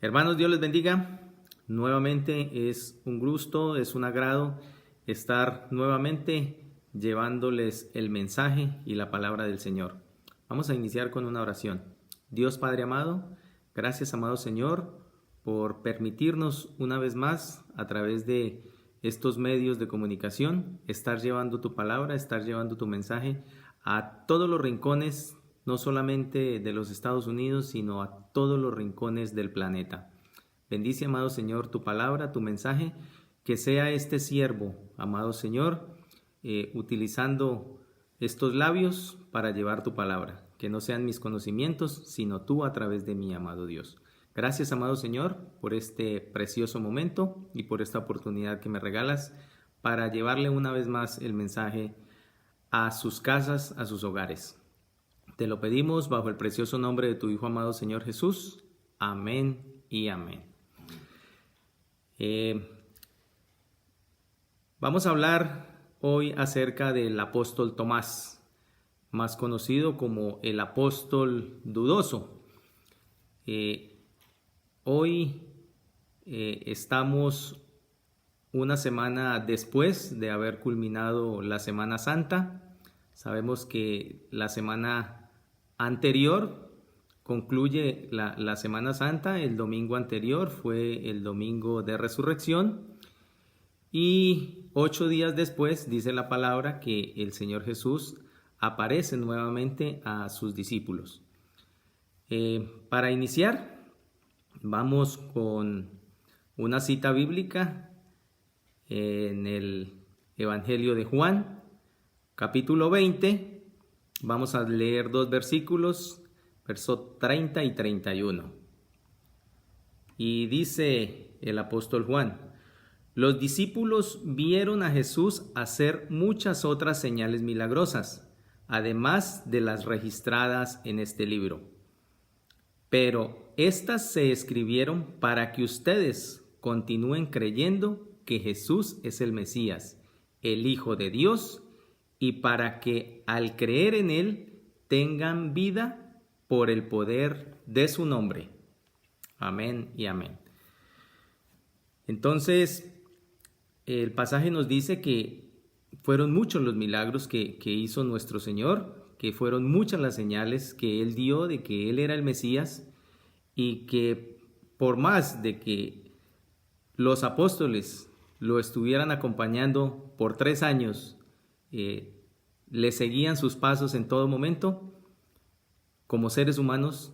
Hermanos, Dios les bendiga. Nuevamente es un gusto, es un agrado estar nuevamente llevándoles el mensaje y la palabra del Señor. Vamos a iniciar con una oración. Dios Padre amado, gracias amado Señor por permitirnos una vez más a través de estos medios de comunicación estar llevando tu palabra, estar llevando tu mensaje a todos los rincones, no solamente de los Estados Unidos, sino a todos los rincones del planeta. Bendice, amado Señor, tu palabra, tu mensaje, que sea este siervo, amado Señor, utilizando estos labios para llevar tu palabra, que no sean mis conocimientos, sino tú a través de mí, amado Dios. Gracias, amado Señor, por este precioso momento y por esta oportunidad que me regalas para llevarle una vez más el mensaje a sus casas, a sus hogares. Te lo pedimos bajo el precioso nombre de tu Hijo amado Señor Jesús. Amén y amén. Vamos a hablar hoy acerca del apóstol Tomás, más conocido como el apóstol dudoso. Hoy estamos una semana después de haber culminado la Semana Santa. Sabemos que la semana anterior concluye la Semana Santa. El domingo anterior fue el domingo de resurrección. Y 8 días después dice la palabra que el Señor Jesús aparece nuevamente a sus discípulos. Para iniciar, vamos con una cita bíblica en el Evangelio de Juan, capítulo 20. Vamos a leer 2 versículos, versos 30 y 31. Y dice el apóstol Juan: los discípulos vieron a Jesús hacer muchas otras señales milagrosas, además de las registradas en este libro. Pero estas se escribieron para que ustedes continúen creyendo que Jesús es el Mesías, el Hijo de Dios, y para que al creer en Él tengan vida por el poder de su nombre. Amén y amén. Entonces, el pasaje nos dice que fueron muchos los milagros que hizo nuestro Señor, que fueron muchas las señales que Él dio de que Él era el Mesías, y que por más de que los apóstoles lo estuvieran acompañando por 3 años, le seguían sus pasos en todo momento, como seres humanos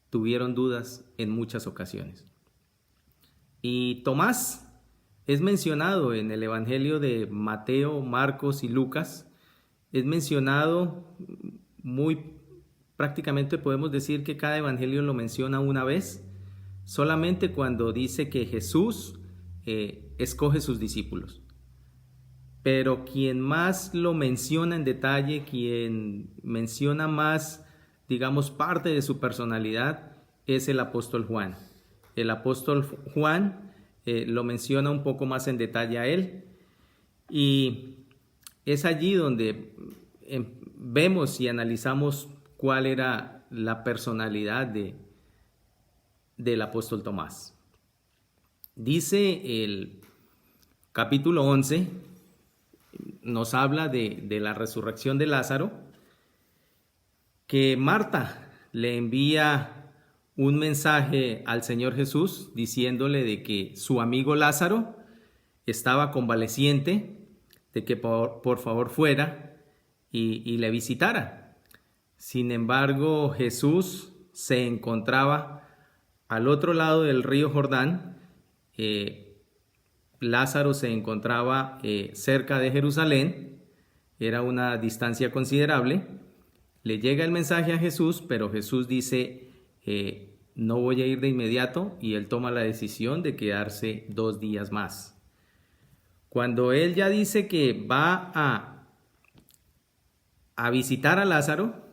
tuvieron dudas en muchas ocasiones. Y Tomás es mencionado en el Evangelio de Mateo, Marcos y Lucas. Es mencionado prácticamente podemos decir que cada evangelio lo menciona una vez, solamente cuando dice que Jesús escoge sus discípulos. Pero quien más lo menciona en detalle, quien menciona más, digamos, parte de su personalidad, es el apóstol Juan. El apóstol Juan lo menciona un poco más en detalle a él, y es allí donde vemos y analizamos cuál era la personalidad del apóstol Tomás. Dice el capítulo 11, nos habla de la resurrección de Lázaro, que Marta le envía un mensaje al Señor Jesús diciéndole de que su amigo Lázaro estaba convaleciente, de que por favor fuera y le visitara. Sin embargo, Jesús se encontraba al otro lado del río Jordán. Lázaro se encontraba cerca de Jerusalén. Era una distancia considerable. Le llega el mensaje a Jesús, pero Jesús dice, no voy a ir de inmediato, y él toma la decisión de quedarse 2 días más. Cuando él ya dice que va a visitar a Lázaro,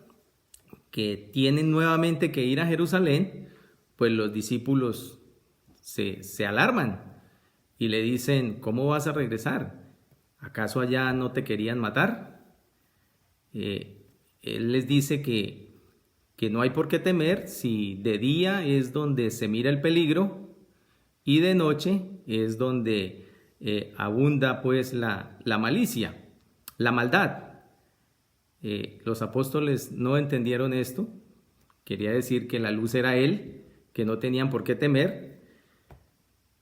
que tienen nuevamente que ir a Jerusalén, pues los discípulos se alarman y le dicen, ¿cómo vas a regresar? ¿Acaso allá no te querían matar? Él les dice que que no hay por qué temer si de día es donde se mira el peligro y de noche es donde abunda pues la malicia, la maldad. Los apóstoles no entendieron esto. Quería decir que la luz era Él, que no tenían por qué temer.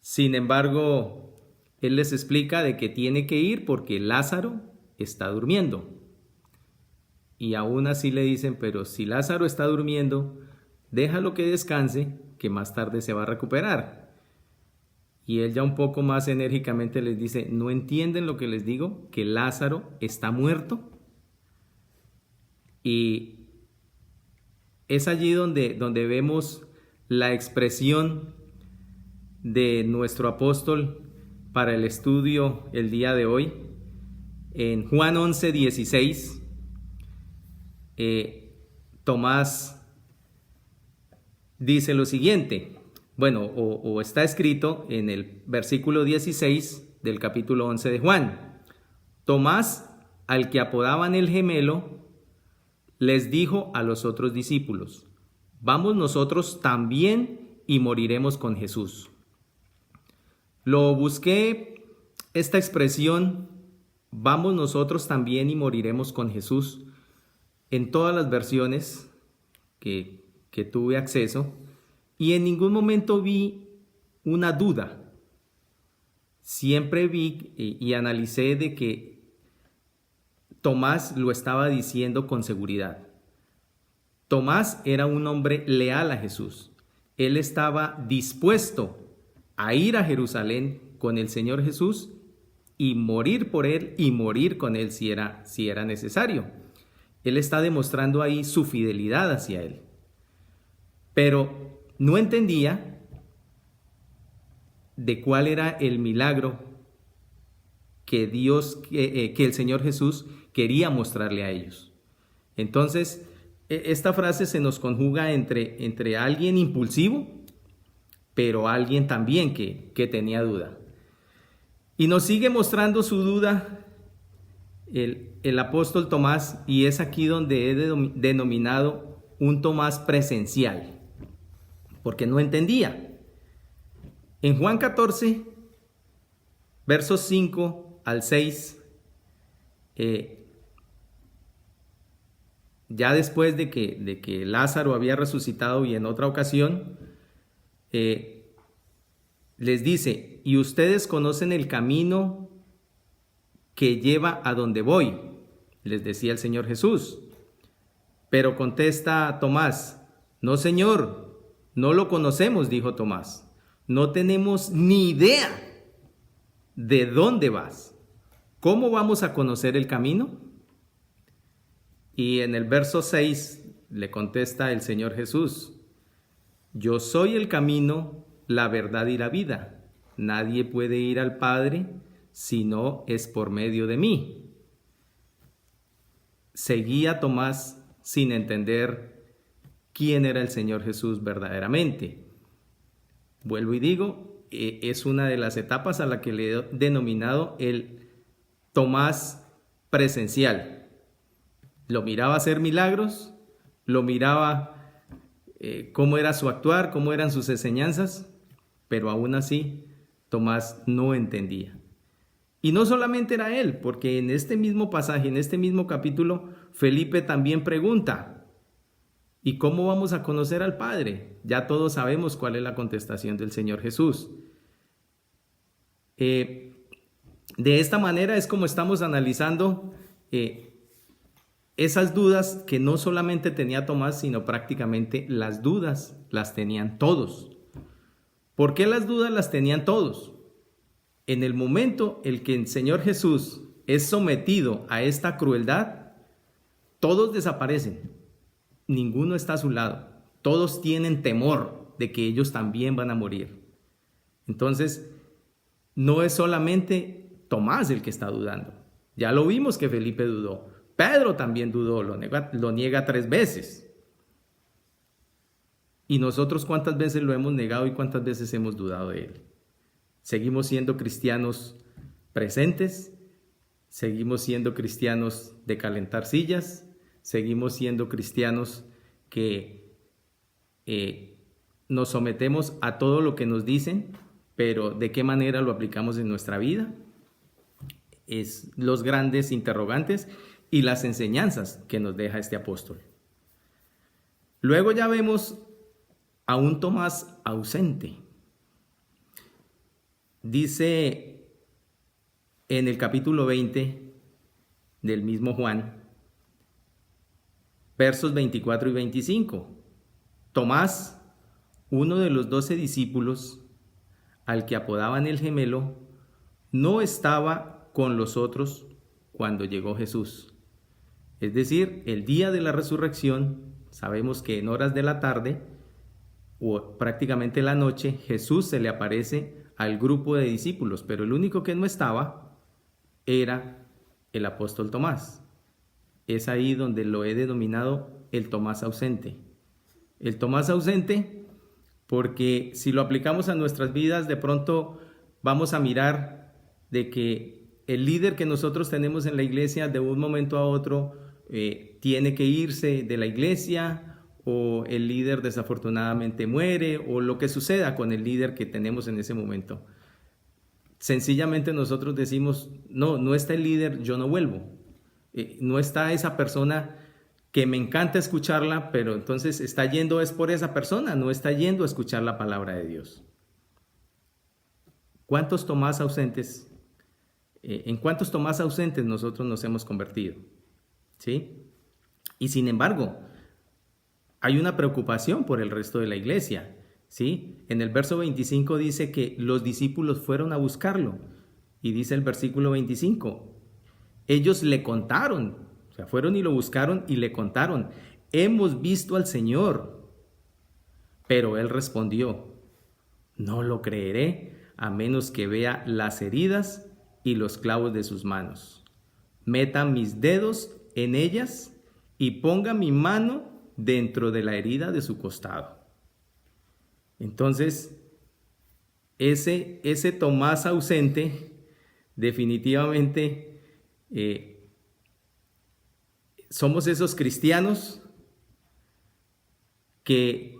Sin embargo, Él les explica de que tiene que ir porque Lázaro está durmiendo. Y aún así le dicen, pero si Lázaro está durmiendo, déjalo que descanse, que más tarde se va a recuperar. Y él ya un poco más enérgicamente les dice, ¿no entienden lo que les digo? Que Lázaro está muerto. Y es allí donde vemos la expresión de nuestro apóstol para el estudio el día de hoy. En Juan 11:16, Tomás dice lo siguiente, o está escrito en el versículo 16 del capítulo 11 de Juan. Tomás, al que apodaban el gemelo, les dijo a los otros discípulos, vamos nosotros también y moriremos con Jesús. Lo busqué, esta expresión, vamos nosotros también y moriremos con Jesús, en todas las versiones que tuve acceso, y en ningún momento vi una duda. Siempre vi y analicé de que Tomás lo estaba diciendo con seguridad. Tomás era un hombre leal a Jesús. Él estaba dispuesto a ir a Jerusalén con el Señor Jesús y morir por él y morir con él si era necesario. Él está demostrando ahí su fidelidad hacia él. Pero no entendía de cuál era el milagro que el Señor Jesús quería mostrarle a ellos. Entonces, esta frase se nos conjuga entre alguien impulsivo, pero alguien también que tenía duda. Y nos sigue mostrando su duda el apóstol Tomás, y es aquí donde he denominado un Tomás presencial, porque no entendía. En Juan 14, versos 5 al 6, ya después de que Lázaro había resucitado y en otra ocasión, les dice, y ustedes conocen el camino que lleva a donde voy, les decía el Señor Jesús. Pero contesta Tomás, no, Señor, no lo conocemos, dijo Tomás. No tenemos ni idea de dónde vas. ¿Cómo vamos a conocer el camino? Y en el verso 6 le contesta el Señor Jesús, yo soy el camino, la verdad y la vida. Nadie puede ir al Padre si no es por medio de mí. Seguía Tomás sin entender quién era el Señor Jesús verdaderamente. Vuelvo y digo, es una de las etapas a la que le he denominado el Tomás presencial. Lo miraba hacer milagros, lo miraba cómo era su actuar, cómo eran sus enseñanzas, pero aún así Tomás no entendía. Y no solamente era él, porque en este mismo pasaje, en este mismo capítulo, Felipe también pregunta, ¿y cómo vamos a conocer al Padre? Ya todos sabemos cuál es la contestación del Señor Jesús. De esta manera es como estamos analizando esas dudas que no solamente tenía Tomás, sino prácticamente las dudas las tenían todos. ¿Por qué las dudas las tenían todos? En el momento en que el Señor Jesús es sometido a esta crueldad, todos desaparecen. Ninguno está a su lado. Todos tienen temor de que ellos también van a morir. Entonces, no es solamente Tomás el que está dudando. Ya lo vimos que Felipe dudó. Pedro también dudó, lo niega 3 veces. ¿Y nosotros cuántas veces lo hemos negado y cuántas veces hemos dudado de él? ¿Seguimos siendo cristianos presentes? ¿Seguimos siendo cristianos de calentar sillas? ¿Seguimos siendo cristianos que nos sometemos a todo lo que nos dicen, pero ¿de qué manera lo aplicamos en nuestra vida? Es los grandes interrogantes y las enseñanzas que nos deja este apóstol. Luego ya vemos a un Tomás ausente. Dice en el capítulo 20 del mismo Juan, versos 24 y 25. Tomás, uno de los 12 discípulos, al que apodaban el gemelo, no estaba con los otros cuando llegó Jesús. Es decir, el día de la resurrección, sabemos que en horas de la tarde o prácticamente la noche, Jesús se le aparece al grupo de discípulos, pero el único que no estaba era el apóstol Tomás. Es ahí donde lo he denominado el Tomás ausente. El Tomás ausente porque si lo aplicamos a nuestras vidas, de pronto vamos a mirar de que el líder que nosotros tenemos en la iglesia de un momento a otro tiene que irse de la iglesia, o el líder desafortunadamente muere, o lo que suceda con el líder que tenemos en ese momento. Sencillamente nosotros decimos, no está el líder, yo no vuelvo. No está esa persona que me encanta escucharla, pero entonces está yendo es por esa persona, no está yendo a escuchar la palabra de Dios. ¿Cuántos Tomás ausentes? ¿En cuántos Tomás ausentes nosotros nos hemos convertido? ¿Sí? Y sin embargo, hay una preocupación por el resto de la iglesia, ¿sí? En el verso 25 dice que los discípulos fueron a buscarlo, y dice el versículo 25, ellos le contaron, o sea, fueron y lo buscaron y le contaron, hemos visto al Señor. Pero él respondió, no lo creeré a menos que vea las heridas y los clavos de sus manos. Meta mis dedos en ellas y ponga mi mano dentro de la herida de su costado. Entonces, ese Tomás ausente, definitivamente somos esos cristianos que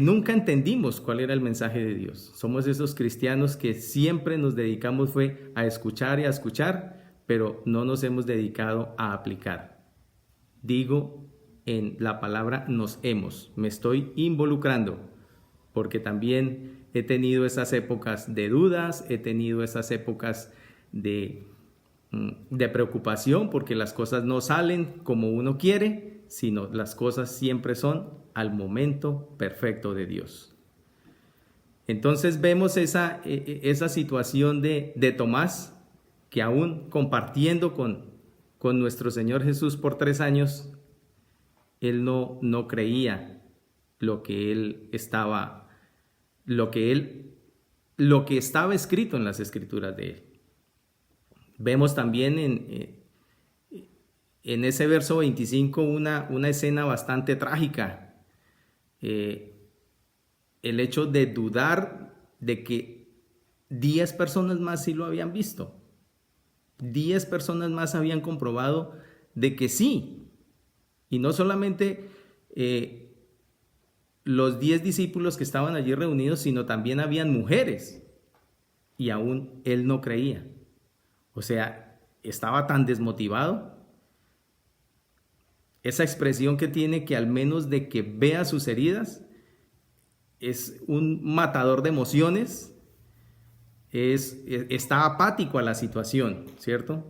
nunca entendimos cuál era el mensaje de Dios. Somos esos cristianos que siempre nos dedicamos fue a escuchar y a escuchar, pero no nos hemos dedicado a aplicar. Digo en la palabra me estoy involucrando, porque también he tenido esas épocas de dudas, he tenido esas épocas de preocupación porque las cosas no salen como uno quiere, sino las cosas siempre son al momento perfecto de Dios. Entonces vemos esa situación de Tomás, que aún compartiendo con nuestro Señor Jesús por 3 años, él no creía lo que estaba escrito en las escrituras de él. Vemos también en ese verso 25 una escena bastante trágica. El hecho de dudar de que 10 personas más sí lo habían visto. 10 personas más habían comprobado de que sí. Y no solamente los 10 discípulos que estaban allí reunidos, sino también habían mujeres. Y aún él no creía. O sea, estaba tan desmotivado. Esa expresión que tiene, que al menos de que vea sus heridas, es un matador de emociones, está apático a la situación, ¿cierto?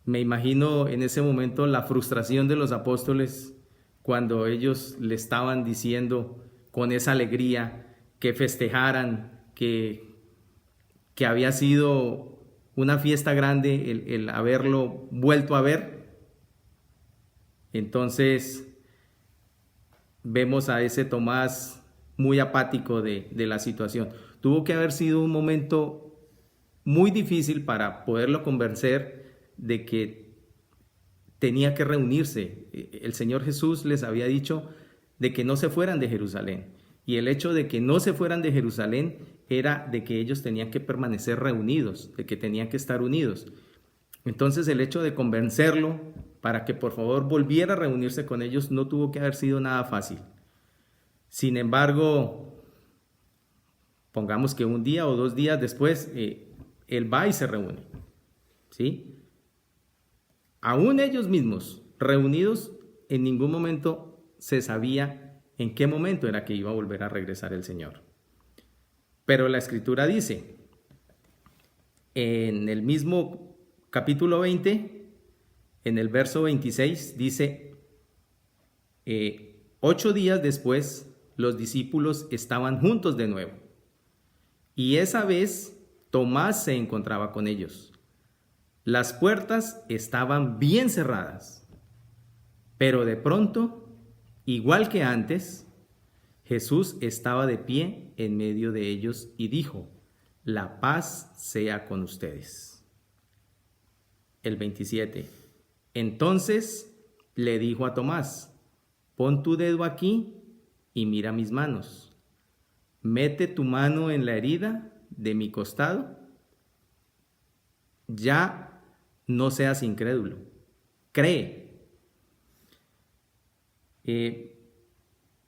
Me imagino en ese momento la frustración de los apóstoles cuando ellos le estaban diciendo con esa alegría que festejaran, que había sido una fiesta grande el haberlo vuelto a ver. Entonces vemos a ese Tomás muy apático de la situación. Tuvo que haber sido un momento muy difícil para poderlo convencer de que tenía que reunirse. El Señor Jesús les había dicho de que no se fueran de Jerusalén. Y el hecho de que no se fueran de Jerusalén era de que ellos tenían que permanecer reunidos, de que tenían que estar unidos. Entonces el hecho de convencerlo para que por favor volviera a reunirse con ellos, no tuvo que haber sido nada fácil. Sin embargo, pongamos que un día o 2 días después, él va y se reúne, ¿sí? Aún ellos mismos, reunidos, en ningún momento se sabía en qué momento era que iba a volver a regresar el Señor. Pero la Escritura dice, en el mismo capítulo 20, en el verso 26, dice, 8 días después, los discípulos estaban juntos de nuevo. Y esa vez, Tomás se encontraba con ellos. Las puertas estaban bien cerradas, pero de pronto, igual que antes, Jesús estaba de pie en medio de ellos y dijo, la paz sea con ustedes. El 27. Entonces le dijo a Tomás, pon tu dedo aquí y mira mis manos. Mete tu mano en la herida de mi costado. Ya no seas incrédulo, cree.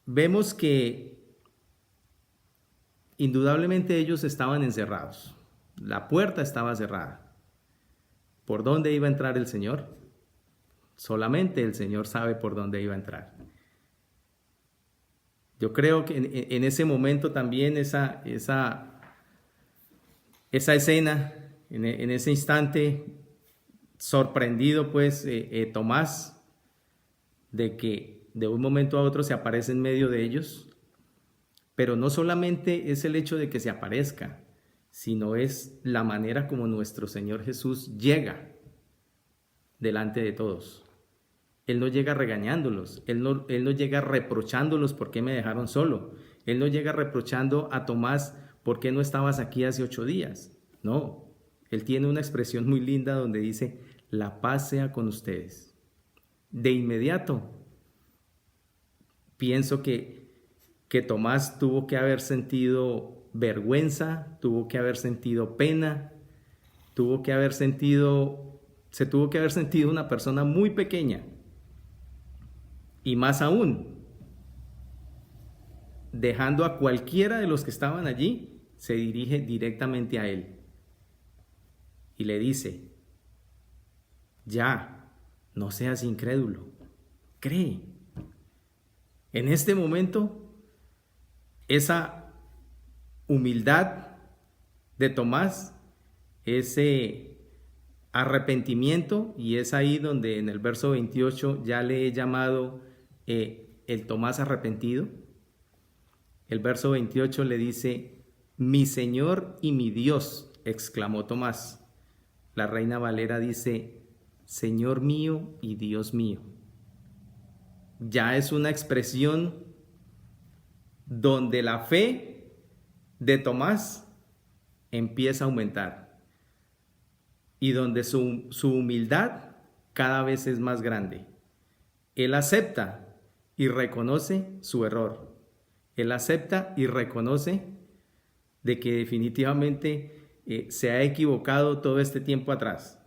Vemos que indudablemente ellos estaban encerrados. La puerta estaba cerrada. ¿Por dónde iba a entrar el Señor? Solamente el Señor sabe por dónde iba a entrar. Yo creo que en ese momento también esa escena, en ese instante, sorprendido pues Tomás de que de un momento a otro se aparece en medio de ellos, pero no solamente es el hecho de que se aparezca, sino es la manera como nuestro Señor Jesús llega delante de todos. Él no llega regañándolos, Él no llega reprochándolos por qué me dejaron solo, Él no llega reprochando a Tomás por qué no estabas aquí hace 8 días, no. Él tiene una expresión muy linda donde dice, la paz sea con ustedes. De inmediato, pienso que Tomás tuvo que haber sentido vergüenza, tuvo que haber sentido pena, se tuvo que haber sentido una persona muy pequeña. Y más aún, dejando a cualquiera de los que estaban allí, se dirige directamente a él. Y le dice, ya, no seas incrédulo, cree. En este momento, esa humildad de Tomás, ese arrepentimiento, y es ahí donde en el verso 28 ya le he llamado el Tomás arrepentido. El verso 28 le dice, mi Señor y mi Dios, exclamó Tomás. La Reina Valera dice, Señor mío y Dios mío. Ya es una expresión donde la fe de Tomás empieza a aumentar y donde su humildad cada vez es más grande. Él acepta y reconoce su error. Él acepta y reconoce de que definitivamente se ha equivocado todo este tiempo atrás.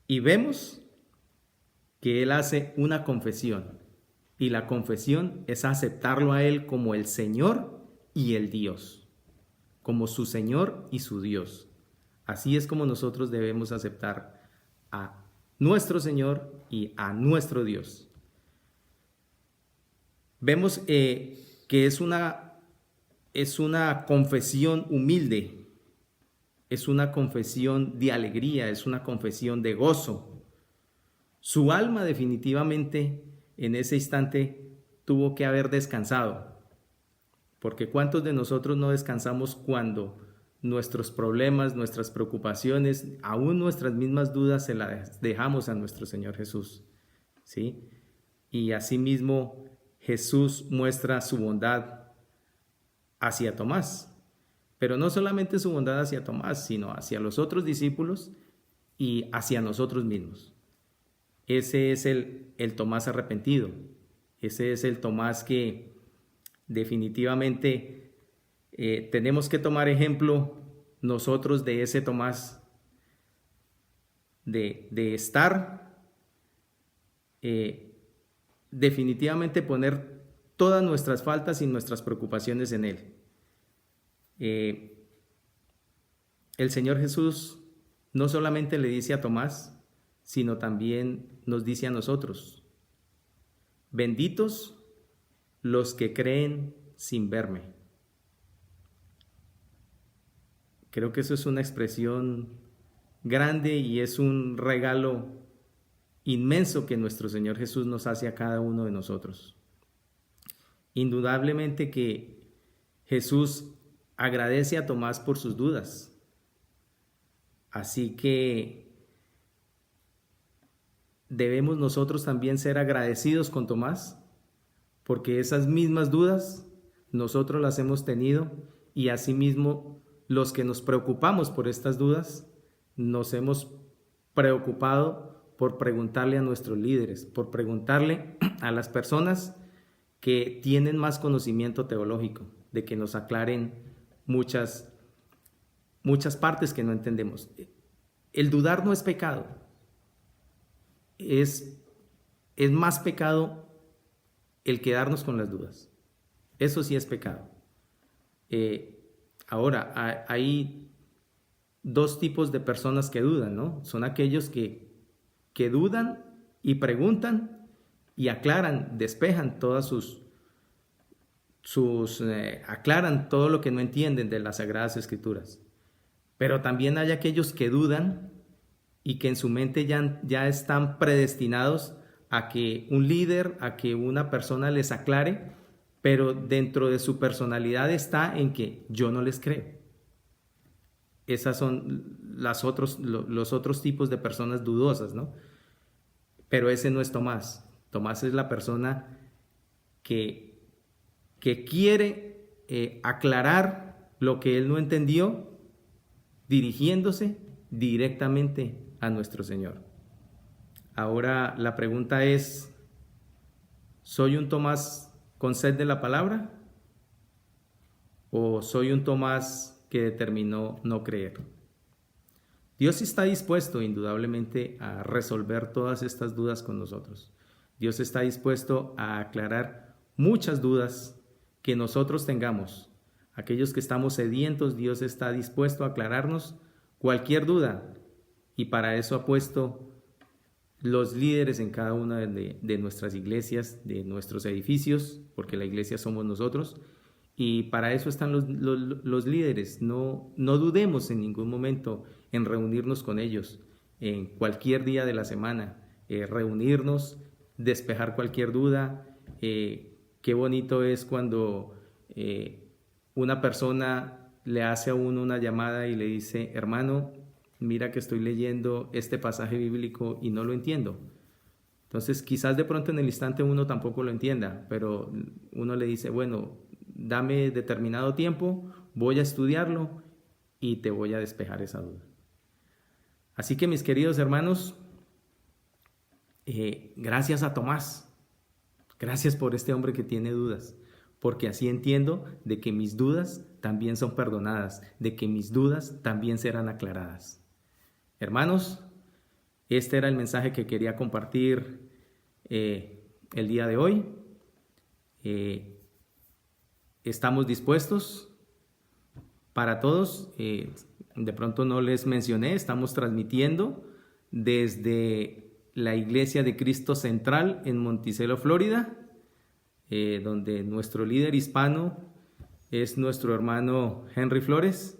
Y vemos que él hace una confesión. Y la confesión es aceptarlo a él como el Señor y el Dios. Como su Señor y su Dios. Así es como nosotros debemos aceptar a nuestro Señor y a nuestro Dios. Vemos que es una confesión humilde, es una confesión de alegría, es una confesión de gozo. Su alma definitivamente en ese instante tuvo que haber descansado, porque ¿cuántos de nosotros no descansamos cuando nuestros problemas, nuestras preocupaciones, aún nuestras mismas dudas se las dejamos a nuestro Señor Jesús? ¿Sí? Y asimismo Jesús muestra su bondad hacia Tomás, pero no solamente su bondad hacia Tomás, sino hacia los otros discípulos y hacia nosotros mismos. Ese es el Tomás arrepentido, ese es el Tomás que definitivamente tenemos que tomar ejemplo nosotros de ese Tomás, de estar, definitivamente poner todas nuestras faltas y nuestras preocupaciones en Él. El Señor Jesús no solamente le dice a Tomás, sino también nos dice a nosotros: benditos los que creen sin verme. Creo que eso es una expresión grande y es un regalo inmenso que nuestro Señor Jesús nos hace a cada uno de nosotros. Indudablemente que Jesús agradece a Tomás por sus dudas. Así que debemos nosotros también ser agradecidos con Tomás, porque esas mismas dudas nosotros las hemos tenido, y asimismo los que nos preocupamos por estas dudas nos hemos preocupado por preguntarle a nuestros líderes, por preguntarle a las personas que tienen más conocimiento teológico, de que nos aclaren muchas partes que no entendemos. El dudar no es pecado, es más pecado el quedarnos con las dudas. Eso sí es pecado. Ahora, hay dos tipos de personas que dudan, ¿no? Son aquellos que dudan y preguntan y aclaran, despejan todas aclaran todo lo que no entienden de las Sagradas Escrituras. Pero también hay aquellos que dudan y que en su mente ya están predestinados a que un líder, a que una persona les aclare, pero dentro de su personalidad está en que yo no les creo. Esas son los otros tipos de personas dudosas, ¿no? Pero ese no es Tomás. Tomás es la persona que quiere aclarar lo que él no entendió, dirigiéndose directamente a nuestro Señor. Ahora la pregunta es: ¿soy un Tomás con sed de la palabra? ¿O soy un Tomás que determinó no creer? Dios está dispuesto indudablemente a resolver todas estas dudas con nosotros. Dios está dispuesto a aclarar muchas dudas que nosotros tengamos. Aquellos que estamos sedientos, Dios está dispuesto a aclararnos cualquier duda, y para eso ha puesto los líderes en cada una de nuestras iglesias, de nuestros edificios, porque la iglesia somos nosotros, y para eso están los líderes. No dudemos en ningún momento en reunirnos con ellos, en cualquier día de la semana, reunirnos, despejar cualquier duda. Qué bonito es cuando una persona le hace a uno una llamada y le dice: hermano, mira que estoy leyendo este pasaje bíblico y no lo entiendo. Entonces quizás de pronto en el instante uno tampoco lo entienda, pero uno le dice: bueno, dame determinado tiempo, voy a estudiarlo y te voy a despejar esa duda. Así que, mis queridos hermanos, gracias a Tomás, gracias por este hombre que tiene dudas, porque así entiendo de que mis dudas también son perdonadas, de que mis dudas también serán aclaradas. Hermanos, este era el mensaje que quería compartir el día de hoy. Estamos dispuestos para todos. De pronto no les mencioné, estamos transmitiendo desde la Iglesia de Cristo Central en Monticello, Florida, donde nuestro líder hispano es nuestro hermano Henry Flores,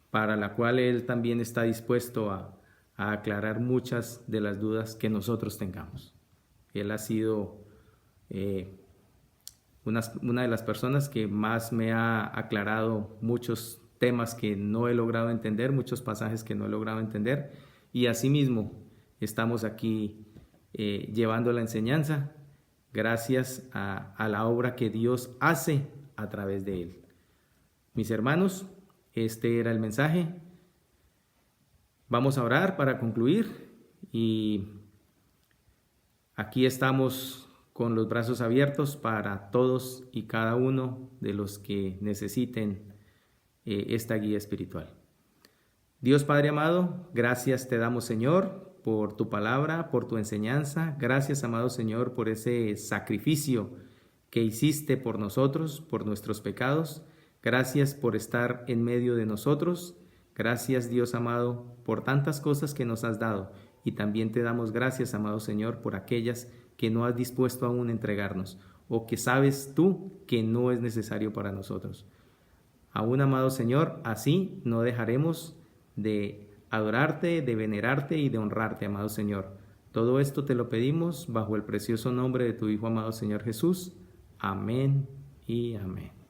para la cual él también está dispuesto a aclarar muchas de las dudas que nosotros tengamos. Él ha sido una de las personas que más me ha aclarado muchos temas que no he logrado entender, muchos pasajes que no he logrado entender, y asimismo estamos aquí llevando la enseñanza gracias a la obra que Dios hace a través de él. Mis hermanos, este era el mensaje. Vamos a orar para concluir, y aquí estamos con los brazos abiertos para todos y cada uno de los que necesiten esta guía espiritual. Dios Padre amado, gracias te damos, Señor, por tu palabra, por tu enseñanza. Gracias, amado Señor, por ese sacrificio que hiciste por nosotros, por nuestros pecados. Gracias por estar en medio de nosotros. Gracias, Dios amado, por tantas cosas que nos has dado. Y también te damos gracias, amado Señor, por aquellas que no has dispuesto aún a entregarnos o que sabes tú que no es necesario para nosotros. Aún, amado Señor, así no dejaremos de adorarte, de venerarte y de honrarte, amado Señor. Todo esto te lo pedimos bajo el precioso nombre de tu Hijo amado Señor Jesús. Amén y amén.